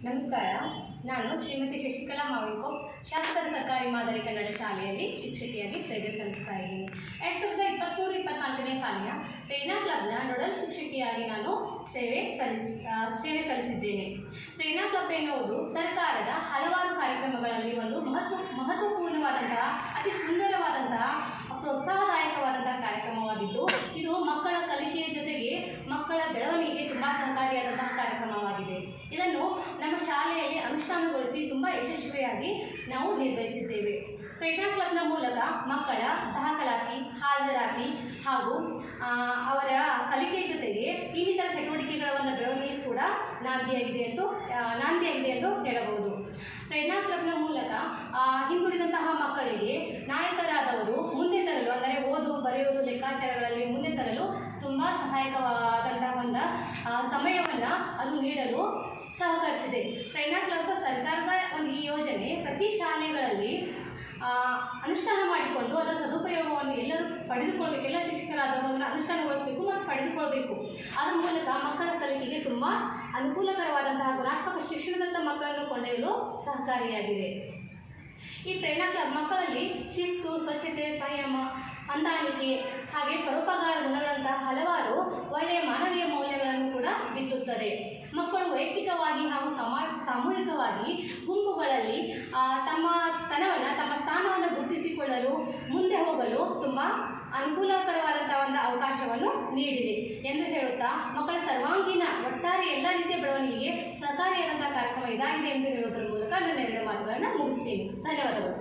ನಮಸ್ಕಾರ. ನಾನು ಶ್ರೀಮತಿ ಶಶಿಕಲಾ ಮಾವಿಕೋಪ್, ಶಾಸಕರ ಸರ್ಕಾರಿ ಮಾದರಿ ಕನ್ನಡ ಶಾಲೆಯಲ್ಲಿ ಶಿಕ್ಷಕಿಯಾಗಿ ಸೇವೆ ಸಲ್ಲಿಸ್ತಾ ಇದ್ದೀನಿ. 2023-24ನೇ ಸಾಲಿನ ಪ್ರೇರಣಾ ಕ್ಲಬ್ನ ನೋಡಲ್ ಶಿಕ್ಷಕಿಯಾಗಿ ನಾನು ಸೇವೆ ಸಲ್ಲಿಸಿದ್ದೇನೆ. ಪ್ರೇರಣಾ ಕ್ಲಬ್ ಎನ್ನುವುದು ಸರ್ಕಾರದ ಹಲವಾರು ಕಾರ್ಯಕ್ರಮಗಳಲ್ಲಿ ಒಂದು ಮಹತ್ವಪೂರ್ಣವಾದಂತಹ, ಅತಿ ಸುಂದರವಾದಂತಹ, ಪ್ರೋತ್ಸಾಹದಾಯಕವಾದಂತಹ ಕಾರ್ಯಕ್ರಮವಾಗಿದ್ದು, ಇದು ಮಕ್ಕಳ ಕಲಿಕೆಯ ಜೊತೆಗೆ ಮಕ್ಕಳ ಬೆಳವಣಿಗೆಗೆ ತುಂಬ ಸಹಕಾರಿಯಾದಂತಹ ಕಾರ್ಯಕ್ರಮವಾಗಿದೆ. ಇದನ್ನು ನಮ್ಮ ಶಾಲೆಯಲ್ಲಿ ಅನುಷ್ಠಾನಗೊಳಿಸಿ ತುಂಬ ಯಶಸ್ವಿಯಾಗಿ ನಾವು ನಿರ್ವಹಿಸಿದ್ದೇವೆ. ಪ್ರೇರಣಾ ಕ್ಲಬ್ನ ಮೂಲಕ ಮಕ್ಕಳ ದಾಖಲಾತಿ, ಹಾಜರಾತಿ ಹಾಗೂ ಅವರ ಕಲಿಕೆಯ ಜೊತೆಗೆ ಇನ್ನಿತರ ಚಟುವಟಿಕೆಗಳ ಒಂದು ಬೆಳವಣಿಗೆ ಕೂಡ ನಾಂದಿಯಾಗಿದೆ ಎಂದು ಹೇಳಬಹುದು. ಪ್ರೇರಣಾ ಕ್ಲಬ್ನ ಮೂಲಕ ಹಿಂದುಳಿದಂತಹ ಮಕ್ಕಳಿಗೆ ನಾಯಕರಾದವರು ಮುಂದೆ ತರಲು, ಅಂದರೆ ಓದು ಬರೆಯುವುದು ಲೆಕ್ಕಾಚಾರಗಳಲ್ಲಿ ಮುಂದೆ ತರಲು ತುಂಬ ಸಹಾಯಕವಾದಂತಹ ಒಂದು ಸಮಯವನ್ನು ಅದು ನೀಡಲು ಸಹಕರಿಸಿದೆ. ಪ್ರೇರಣಾ ಕ್ಲಬ್ ಸರ್ಕಾರದ ಒಂದು ಈ ಯೋಜನೆ ಪ್ರತಿ ಶಾಲೆಗಳಲ್ಲಿ ಅನುಷ್ಠಾನ ಮಾಡಿಕೊಂಡು ಅದರ ಸದುಪಯೋಗವನ್ನು ಎಲ್ಲರೂ ಪಡೆದುಕೊಳ್ಬೇಕು. ಎಲ್ಲ ಶಿಕ್ಷಕರಾದವರು ಅದನ್ನು ಅನುಷ್ಠಾನಗೊಳಿಸಬೇಕು ಮತ್ತು ಪಡೆದುಕೊಳ್ಬೇಕು. ಅದರ ಮೂಲಕ ಮಕ್ಕಳ ಕಲಿಕೆಗೆ ತುಂಬ ಅನುಕೂಲಕರವಾದಂತಹ ಗುಣಾತ್ಮಕ ಶಿಕ್ಷಣದತ್ತ ಮಕ್ಕಳನ್ನು ಕೊಂಡೊಯ್ಯಲು ಸಹಕಾರಿಯಾಗಿದೆ. ಈ ಪ್ರೇರಣಾ ಕ್ಲಬ್ ಮಕ್ಕಳಲ್ಲಿ ಶಿಸ್ತು, ಸ್ವಚ್ಛತೆ, ಸಂಯಮ, ಹೊಂದಾಣಿಕೆ ಹಾಗೆ ಪರೋಪಕಾರ ಗುಣಗಳಂತಹ ಹಲವಾರು ಒಳ್ಳೆಯ ಮಾನವೀಯ ಮೌಲ್ಯಗಳನ್ನು ಕೂಡ ಬಿತ್ತುತ್ತದೆ. ಮಕ್ಕಳು ವೈಯಕ್ತಿಕವಾಗಿ ಹಾಗೂ ಸಾಮೂಹಿಕವಾಗಿ ಗುಂಪುಗಳಲ್ಲಿ ತಮ್ಮ ಸ್ಥಾನವನ್ನು ಗುರುತಿಸಿಕೊಳ್ಳಲು, ಮುಂದೆ ಹೋಗಲು ತುಂಬ ಅನುಕೂಲಕರವಾದಂತಹ ಒಂದು ಅವಕಾಶವನ್ನು ನೀಡಿದೆ ಎಂದು ಹೇಳುತ್ತಾ, ಮಕ್ಕಳ ಸರ್ವಾಂಗೀಣ ಒಟ್ಟಾರೆ ಎಲ್ಲ ರೀತಿಯ ಬೆಳವಣಿಗೆಗೆ ಸಹಕಾರಿಯಾದಂತಹ ಕಾರ್ಯಕ್ರಮ ಇದಾಗಿದೆ ಎಂದು ಹೇಳುವುದರ ಮೂಲಕ ನನ್ನ 2 ಮಾತುಗಳನ್ನು ಮುಗಿಸ್ತೇನೆ. ಧನ್ಯವಾದಗಳು.